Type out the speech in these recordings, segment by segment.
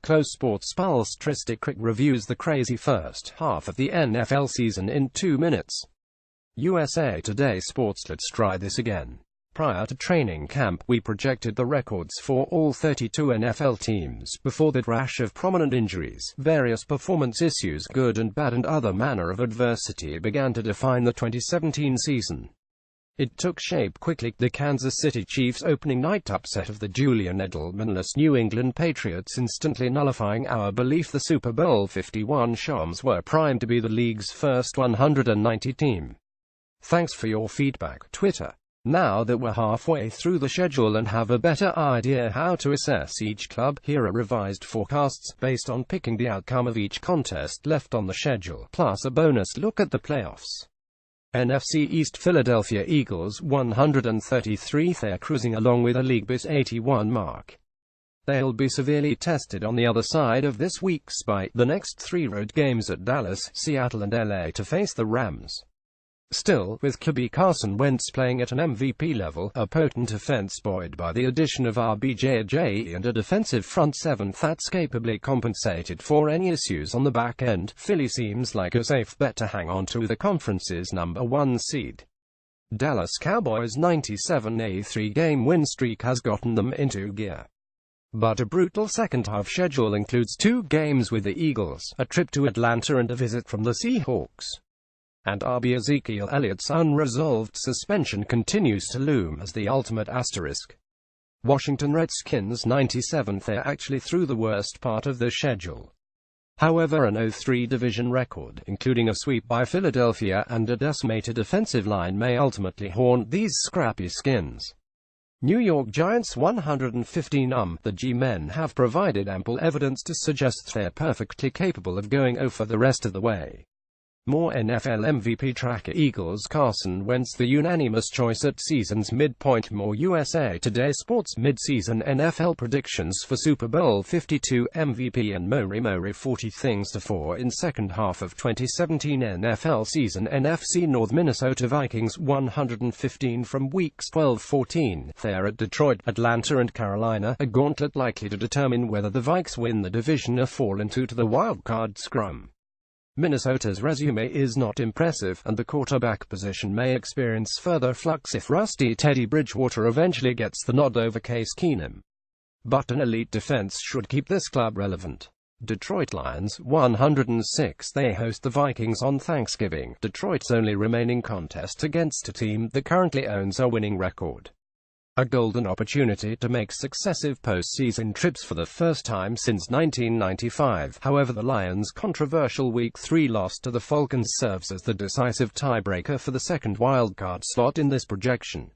Close SportsPulse Trysta Krick reviews the crazy first half of the NFL season in 2 minutes. USA Today Sports. Let's try this again. Prior to training camp, we projected the records for all 32 NFL teams before that rash of prominent injuries, various performance issues, good and bad, and other manner of adversity began to define the 2017 season. It took shape quickly. The Kansas City Chiefs' opening night upset of the Julian Edelman-less New England Patriots instantly nullifying our belief the Super Bowl 51 Shams were primed to be the league's first 190 team. Thanks for your feedback, Twitter. Now that we're halfway through the schedule and have a better idea how to assess each club, here are revised forecasts, based on picking the outcome of each contest left on the schedule, plus a bonus look at the playoffs. NFC East. Philadelphia Eagles 133. They're cruising along with a league-best 81 mark. They'll be severely tested on the other side of this week's bye, the next 3 road games at Dallas, Seattle and LA to face the Rams. Still, with QB Carson Wentz playing at an MVP level, a potent offense buoyed by the addition of RBJ and a defensive front seven that's capably compensated for any issues on the back end, Philly seems like a safe bet to hang on to the conference's #1 seed. Dallas Cowboys' 97-a 3-game win streak has gotten them into gear. But a brutal second-half schedule includes 2 games with the Eagles, a trip to Atlanta and a visit from the Seahawks. And RB Ezekiel Elliott's unresolved suspension continues to loom as the ultimate asterisk. Washington Redskins 97th. They're actually through the worst part of the schedule. However, an 0-3 division record, including a sweep by Philadelphia and a decimated offensive line, may ultimately haunt these scrappy skins. New York Giants 115. The G-men have provided ample evidence to suggest they're perfectly capable of going 0 for the rest of the way. More NFL MVP tracker. Eagles Carson Wentz the unanimous choice at season's midpoint. More USA Today Sports midseason NFL predictions for Super Bowl 52 MVP and Mori 40 things to for in second half of 2017 NFL season. NFC North. Minnesota Vikings 115 from weeks 12-14. They're at Detroit, Atlanta and Carolina, a gauntlet likely to determine whether the Vikes win the division or fall into the wildcard scrum. Minnesota's resume is not impressive, and the quarterback position may experience further flux if rusty Teddy Bridgewater eventually gets the nod over Case Keenum. But an elite defense should keep this club relevant. Detroit Lions 106. They host the Vikings on Thanksgiving, Detroit's only remaining contest against a team that currently owns a winning record. A golden opportunity to make successive postseason trips for the first time since 1995. However, the Lions' controversial Week 3 loss to the Falcons serves as the decisive tiebreaker for the second wildcard slot in this projection.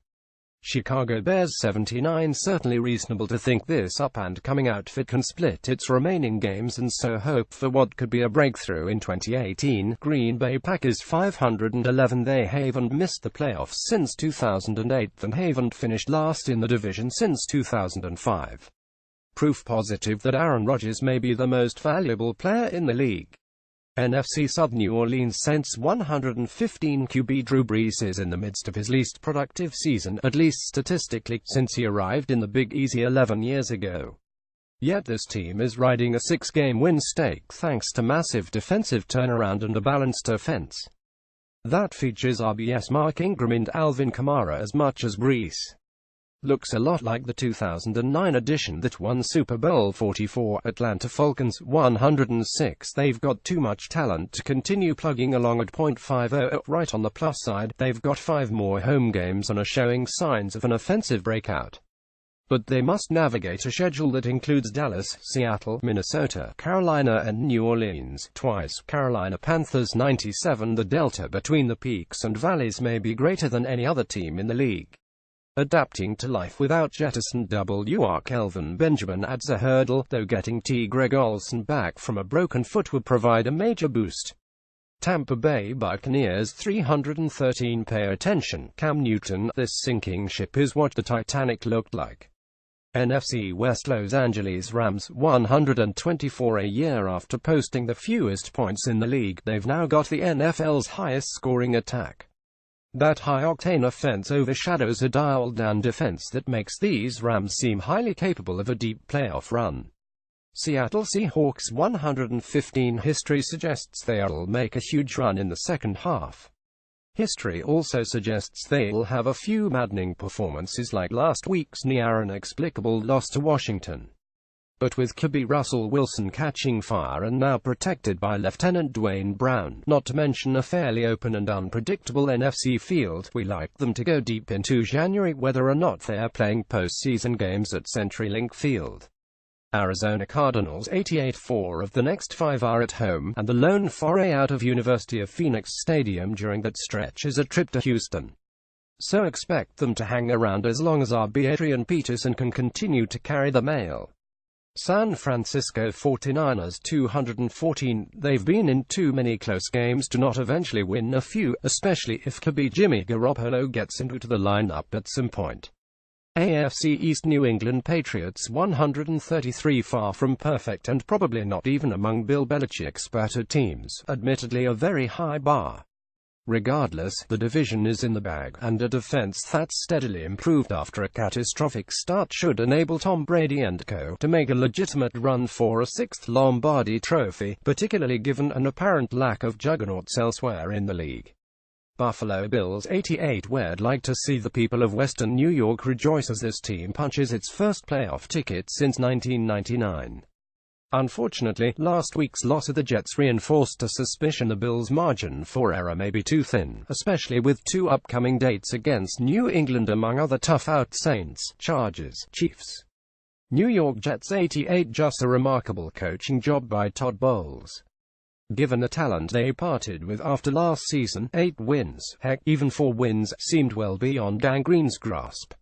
Chicago Bears 79. Certainly reasonable to think this up-and-coming outfit can split its remaining games and so hope for what could be a breakthrough in 2018. Green Bay Packers 511. They haven't missed the playoffs since 2008 and haven't finished last in the division since 2005. Proof positive that Aaron Rodgers may be the most valuable player in the league. NFC South. New Orleans Saints 115. QB Drew Brees is in the midst of his least productive season, at least statistically, since he arrived in the Big Easy 11 years ago. Yet this team is riding a 6-game win streak thanks to massive defensive turnaround and a balanced offense that features RBS Mark Ingram and Alvin Kamara as much as Brees. Looks a lot like the 2009 edition that won Super Bowl 44. Atlanta Falcons 106. They've got too much talent to continue plugging along at .50. Right on the plus side, they've got 5 more home games and are showing signs of an offensive breakout. But they must navigate a schedule that includes Dallas, Seattle, Minnesota, Carolina and New Orleans twice. Carolina Panthers 97. The delta between the peaks and valleys may be greater than any other team in the league. Adapting to life without jettisoned WR Kelvin Benjamin adds a hurdle, though getting T. Greg Olsen back from a broken foot would provide a major boost. Tampa Bay Buccaneers 313. Pay attention, Cam Newton. This sinking ship is what the Titanic looked like. NFC West. Los Angeles Rams 124. A year after posting the fewest points in the league, they've now got the NFL's highest scoring attack. That high-octane offense overshadows a dialed-down defense that makes these Rams seem highly capable of a deep playoff run. Seattle Seahawks 115 history suggests they'll make a huge run in the second half. History also suggests they'll have a few maddening performances like last week's near inexplicable loss to Washington. But with QB Russell Wilson catching fire and now protected by Lieutenant Dwayne Brown, not to mention a fairly open and unpredictable NFC field, we like them to go deep into January whether or not they're playing postseason games at CenturyLink Field. Arizona Cardinals 88-4 of the next 5 are at home, and the lone foray out of University of Phoenix Stadium during that stretch is a trip to Houston. So expect them to hang around as long as Adrian Peterson can continue to carry the mail. San Francisco 49ers 214, they've been in too many close games to not eventually win a few, especially if QB Jimmy Garoppolo gets into the lineup at some point. AFC East New England Patriots 133, far from perfect and probably not even among Bill Belichick's better teams, admittedly a very high bar. Regardless, the division is in the bag, and a defense that's steadily improved after a catastrophic start should enable Tom Brady and co. to make a legitimate run for a 6th Lombardi trophy, particularly given an apparent lack of juggernauts elsewhere in the league. Buffalo Bills 88, we'd like to see the people of Western New York rejoice as this team punches its first playoff ticket since 1999. Unfortunately, last week's loss to the Jets reinforced a suspicion the Bills' margin for error may be too thin, especially with 2 upcoming dates against New England among other tough-out Saints, Chargers, Chiefs. New York Jets 88, just a remarkable coaching job by Todd Bowles. Given the talent they parted with after last season, 8 wins, heck, even 4 wins, seemed well beyond Gangrene's grasp.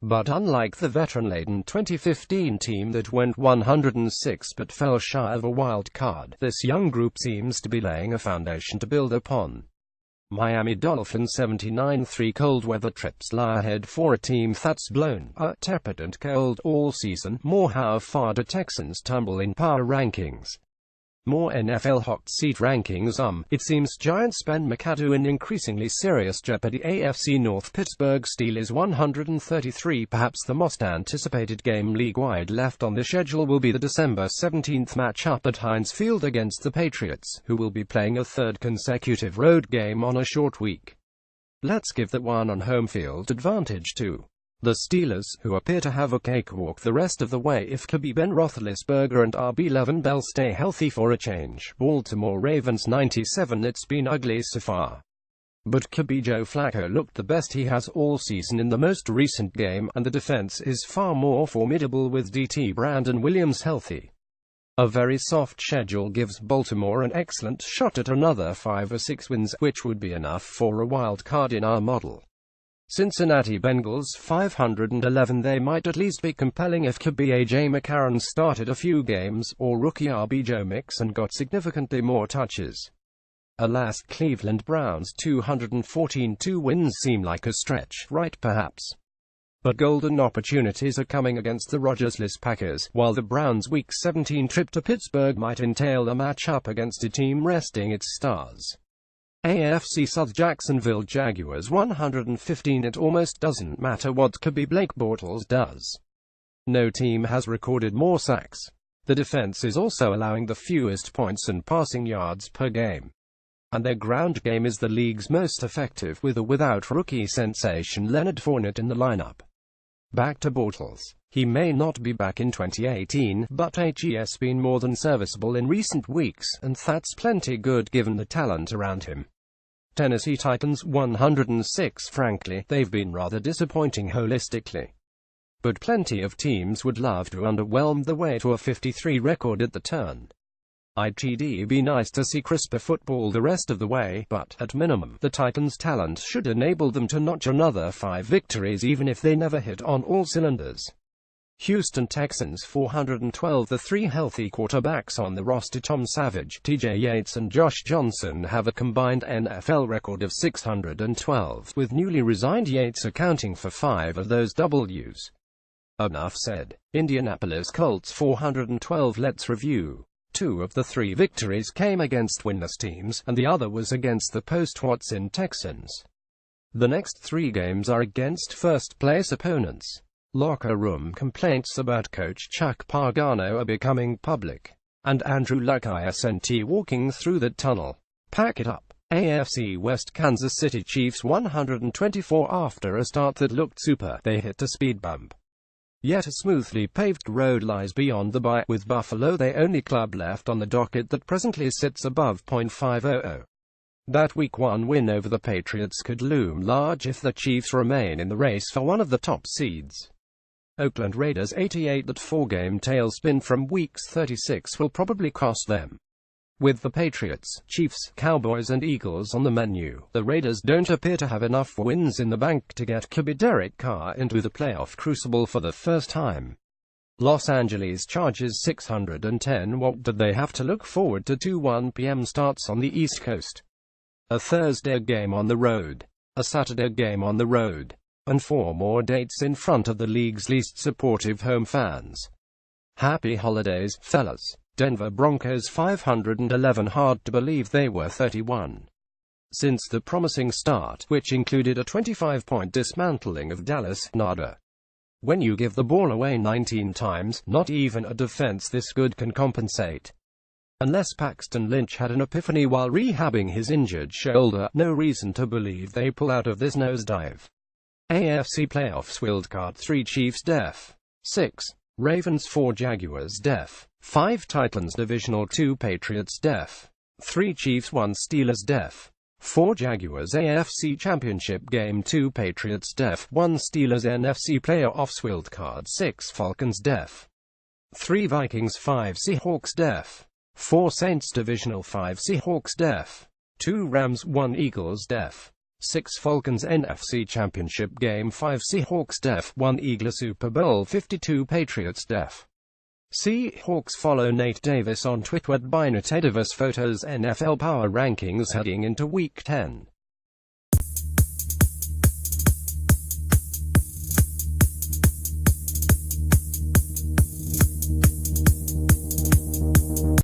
But unlike the veteran-laden 2015 team that went 106 but fell shy of a wild card, this young group seems to be laying a foundation to build upon. Miami Dolphins 79-3, cold weather trips lie ahead for a team that's blown tepid and cold all season. More how far do Texans tumble in power rankings? More NFL hot seat rankings. It seems Giants Ben McAdoo in increasingly serious jeopardy. AFC North Pittsburgh Steelers 133. Perhaps the most anticipated game league-wide left on the schedule will be the December 17th matchup at Heinz Field against the Patriots, who will be playing a 3rd consecutive road game on a short week. Let's give that one on home field advantage to the Steelers, who appear to have a cakewalk the rest of the way if Ben Roethlisberger and RB Le'Veon Bell stay healthy for a change. Baltimore Ravens 97, it's been ugly so far. But Joe Flacco looked the best he has all season in the most recent game, and the defense is far more formidable with DT Brandon Williams healthy. A very soft schedule gives Baltimore an excellent shot at another 5 or 6 wins, which would be enough for a wild card in our model. Cincinnati Bengals 511, they might at least be compelling if A.J. McCarron started a few games, or rookie RB Joe Mixon got significantly more touches. Alas, Cleveland Browns 214, 2 wins seem like a stretch, right perhaps? But golden opportunities are coming against the Rodgers-less Packers, while the Browns' Week 17 trip to Pittsburgh might entail a matchup against a team resting its stars. AFC South Jacksonville Jaguars 115, it almost doesn't matter what Blake Bortles does. No team has recorded more sacks. The defense is also allowing the fewest points and passing yards per game. And their ground game is the league's most effective with or without rookie sensation Leonard Fournette in the lineup. Back to Bortles. He may not be back in 2018, but he's been more than serviceable in recent weeks, and that's plenty good given the talent around him. Tennessee Titans 106, frankly, they've been rather disappointing holistically. But plenty of teams would love to underwhelm the way to a 53 record at the turn. It'd be nice to see crisper football the rest of the way, but, at minimum, the Titans' talent should enable them to notch another 5 victories even if they never hit on all cylinders. Houston Texans 412, the 3 healthy quarterbacks on the roster Tom Savage, TJ Yates and Josh Johnson have a combined NFL record of 612, with newly resigned Yates accounting for 5 of those W's. Enough said. Indianapolis Colts 412, let's review. 2 of the 3 victories came against winless teams, and the other was against the post-Watson Texans. The next 3 games are against first-place opponents. Locker room complaints about coach Chuck Pagano are becoming public, and Andrew Luck isn't walking through the tunnel. Pack it up. AFC West Kansas City Chiefs 124 after a start that looked super. They hit a speed bump. Yet a smoothly paved road lies beyond the bye, with Buffalo the only club left on the docket that presently sits above .500. That Week 1 win over the Patriots could loom large if the Chiefs remain in the race for one of the top seeds. Oakland Raiders 88. That four-game tailspin from Week 36 will probably cost them. With the Patriots, Chiefs, Cowboys and Eagles on the menu, the Raiders don't appear to have enough wins in the bank to get QB Derek Carr into the playoff crucible for the first time. Los Angeles Chargers 610. What did they have to look forward to? 2 1 p.m. starts on the East Coast. A Thursday game on the road, a Saturday game on the road, and 4 more dates in front of the league's least supportive home fans. Happy holidays, fellas. Denver Broncos 511. Hard to believe they were 31. Since the promising start, which included a 25-point dismantling of Dallas, nada. When you give the ball away 19 times, not even a defense this good can compensate. Unless Paxton Lynch had an epiphany while rehabbing his injured shoulder, no reason to believe they pull out of this nosedive. AFC Playoffs Wildcard 3 Chiefs def. 6. Ravens 4 Jaguars def. 5 Titans Divisional 2 Patriots def. 3 Chiefs 1 Steelers def. 4 Jaguars AFC Championship Game 2 Patriots def. 1 Steelers NFC Playoffs Wildcard 6 Falcons def. 3 Vikings 5 Seahawks def. 4 Saints Divisional 5 Seahawks def. 2 Rams 1 Eagles def. 6 Falcons NFC Championship Game 5 Seahawks def. 1 Eagles Super Bowl 52 Patriots def. Seahawks. Follow Nate Davis on Twitter @BynatedDavis Photos NFL Power Rankings heading into Week 10.